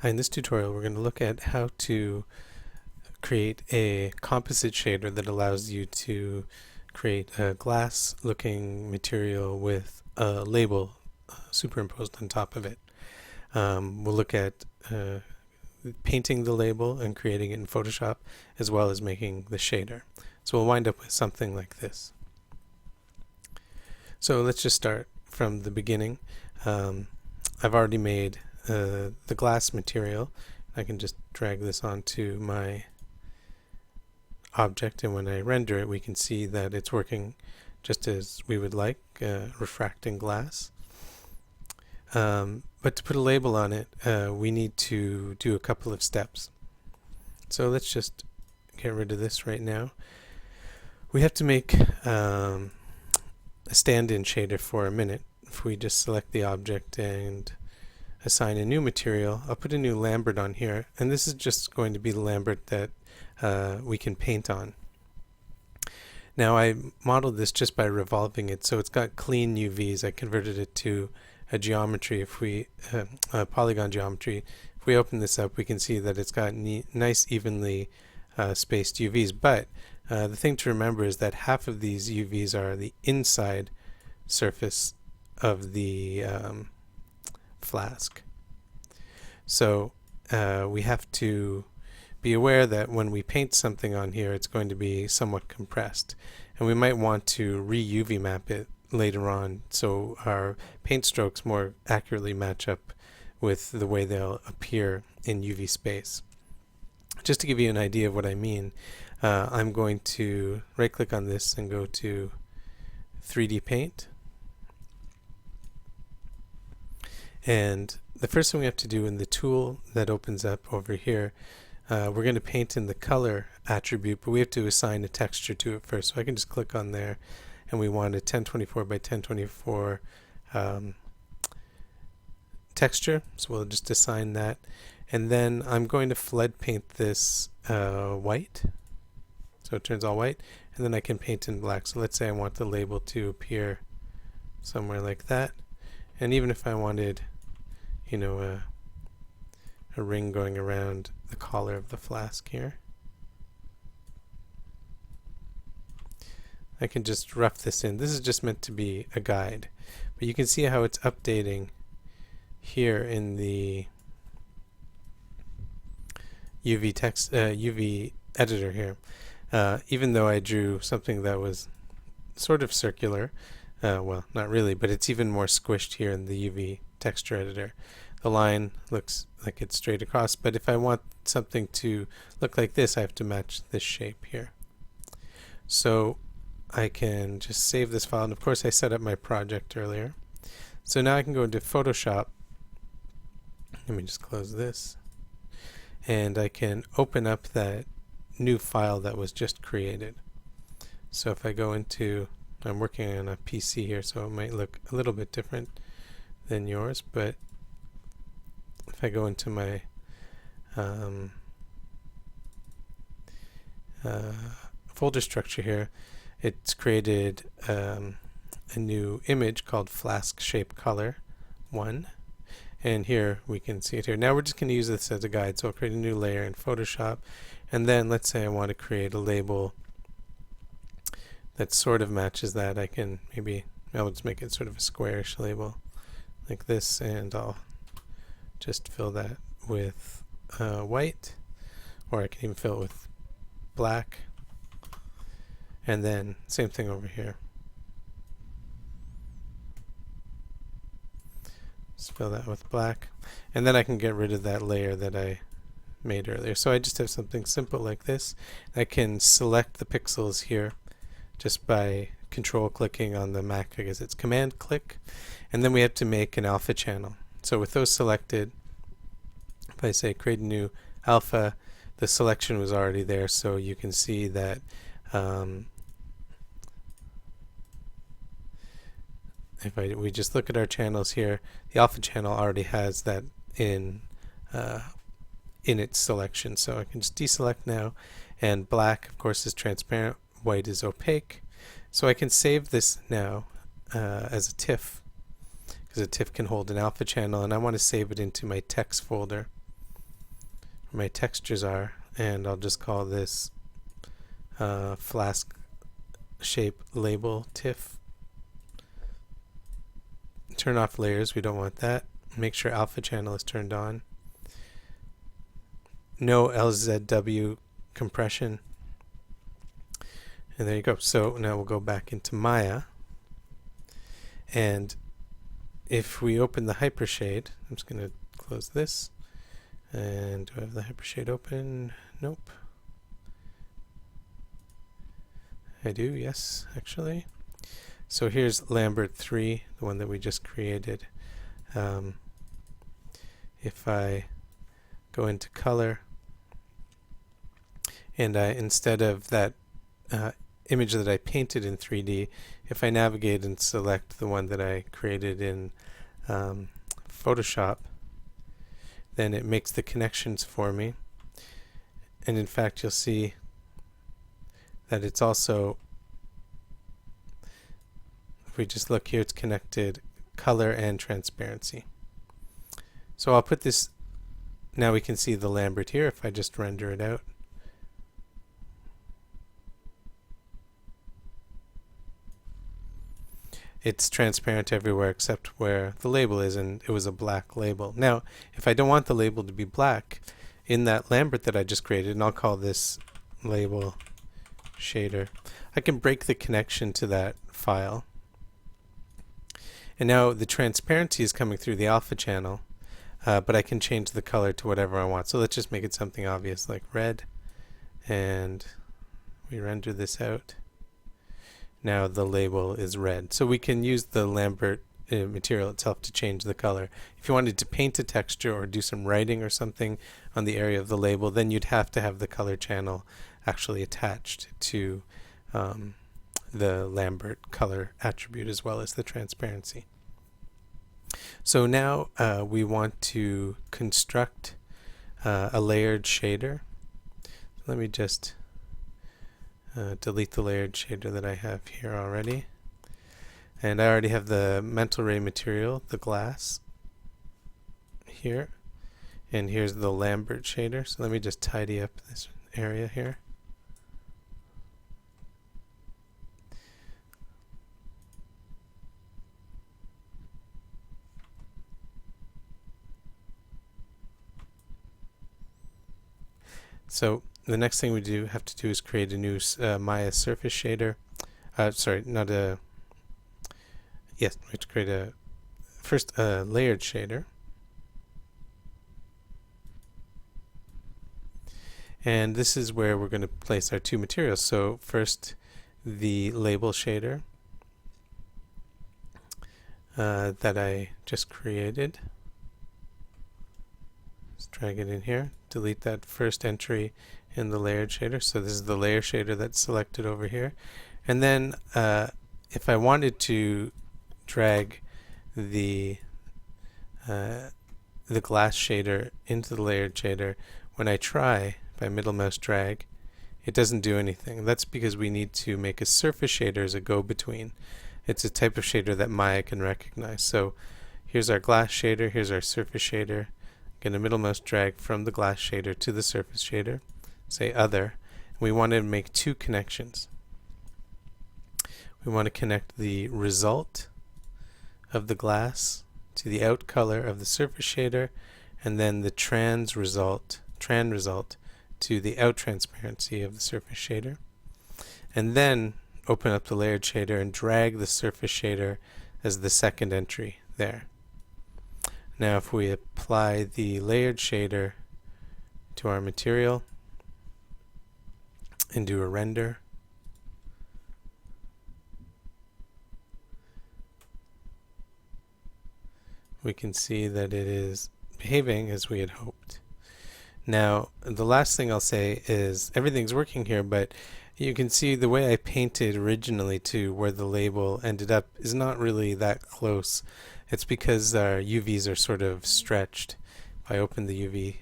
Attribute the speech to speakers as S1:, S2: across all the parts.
S1: In this tutorial, we're going to look at how to create a composite shader that allows you to create a glass-looking material with a label superimposed on top of it. We'll look at painting the label and creating it in Photoshop, as well as making the shader. So we'll wind up with something like this. So let's just start from the beginning. I've already made the glass material. I can just drag this onto my object, and when I render it, we can see that it's working just as we would like, refracting glass. But to put a label on it, we need to do a couple of steps. So let's just get rid of this right now. We have to make a stand-in shader for a minute. If we just select the object and assign a new material, I'll put a new Lambert on here, and this is just going to be the Lambert that we can paint on. Now I modeled this just by revolving it, so it's got clean UVs. I converted it to a geometry. If we a polygon geometry, if we open this up, we can see that it's got nice evenly spaced UVs. But the thing to remember is that half of these UVs are the inside surface of the flask. So we have to be aware that when we paint something on here, it's going to be somewhat compressed, and we might want to re-UV map it later on so our paint strokes more accurately match up with the way they'll appear in UV space. Just to give you an idea of what I mean, I'm going to right click on this and go to 3D paint, and the first thing we have to do in the tool that opens up over here, we're going to paint in the color attribute, but we have to assign a texture to it first. So I can just click on there, and we want a 1024 by 1024 texture. So we'll just assign that. And then I'm going to flood paint this white. So it turns all white. And then I can paint in black. So let's say I want the label to appear somewhere like that. And even if I wanted, you know, a ring going around the collar of the flask here, I can just rough this in. This is just meant to be a guide, but you can see how it's updating here in the UV text UV editor here. Even though I drew something that was sort of circular, well, not really, but it's even more squished here in the UV texture editor. The line looks like it's straight across, but if I want something to look like this, I have to match this shape here. So I can just save this file, and of course I set up my project earlier. So now I can go into Photoshop. Let me just close this, and I can open up that new file that was just created. So if I go into, I'm working on a PC here, so it might look a little bit different than yours, but if I go into my folder structure here, it's created a new image called Flask Shape Color 1, and here we can see it here. Now we're just going to use this as a guide, so I'll create a new layer in Photoshop, and then let's say I want to create a label that sort of matches that. I can I'll just make it sort of a squarish label like this, and I'll just fill that with white, or I can even fill it with black, and then same thing over here. Just fill that with black, and then I can get rid of that layer that I made earlier. So I just have something simple like this. I can select the pixels here just by control clicking on the Mac. I guess it's command click, and then we have to make an alpha channel. So with those selected, if I say create a new alpha, the selection was already there, so you can see that if we just look at our channels here, the alpha channel already has that in its selection. So I can just deselect now, and black of course is transparent, white is opaque. So I can save this now as a tiff, because a tiff can hold an alpha channel, and I want to save it into my text folder. where my textures are, and I'll just call this flask shape label tiff. Turn off layers, we don't want that. Make sure alpha channel is turned on. No LZW compression. And there you go. So now we'll go back into Maya. And if we open the hypershade, I'm just going to close this. And do I have the hypershade open? Nope. I do, yes, actually. So here's Lambert 3, the one that we just created. If I go into color, and instead of that image that I painted in 3D, if I navigate and select the one that I created in Photoshop, then it makes the connections for me. And in fact, you'll see that it's also, if we just look here, it's connected color and transparency. So I'll put this, now we can see the Lambert here if I just render it out. It's transparent everywhere except where the label is, and it was a black label. Now, if I don't want the label to be black, in that Lambert that I just created, and I'll call this label shader, I can break the connection to that file. And now the transparency is coming through the alpha channel, but I can change the color to whatever I want. So let's just make it something obvious like red, and we render this out. Now the label is red. So we can use the Lambert material itself to change the color. If you wanted to paint a texture or do some writing or something on the area of the label, then you'd have to have the color channel actually attached to the Lambert color attribute as well as the transparency. So now we want to construct a layered shader. Let me just delete the layered shader that I have here already. And I already have the mental ray material, the glass, here. And here's the Lambert shader. So let me just tidy up this area here. So the next thing we have to do is create a new Maya surface shader. Sorry, not a. Yes, we have to create a first layered shader. And this is where we're going to place our two materials. So first, the label shader that I just created. Let's drag it in here. Delete that first entry in the layered shader. So this is the layer shader that's selected over here. And then if I wanted to drag the glass shader into the layered shader, when I try by middle mouse drag, it doesn't do anything. That's because we need to make a surface shader as a go-between. It's a type of shader that Maya can recognize. So here's our glass shader, here's our surface shader. Get a middle mouse drag from the glass shader to the surface shader, say other. We want to make two connections. We want to connect the result of the glass to the out color of the surface shader, and then the tran result to the out transparency of the surface shader. And then open up the layered shader and drag the surface shader as the second entry there. Now if we apply the layered shader to our material and do a render, we can see that it is behaving as we had hoped. Now the last thing I'll say is everything's working here, but you can see the way I painted originally to where the label ended up is not really that close. It's because our UVs are sort of stretched. If I open the UV,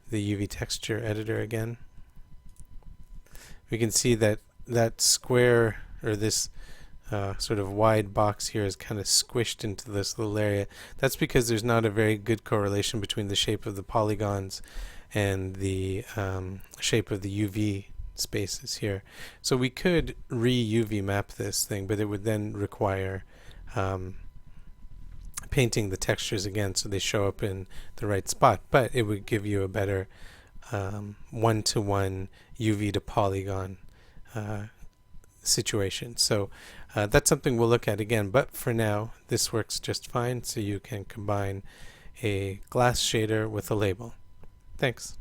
S1: the UV texture editor again, we can see that that square, or this sort of wide box here is kind of squished into this little area. That's because there's not a very good correlation between the shape of the polygons and the shape of the UV spaces here. So we could re-UV map this thing, but it would then require painting the textures again so they show up in the right spot, but it would give you a better one-to-one UV to polygon situation. So that's something we'll look at again, but for now this works just fine, so you can combine a glass shader with a label. Thanks.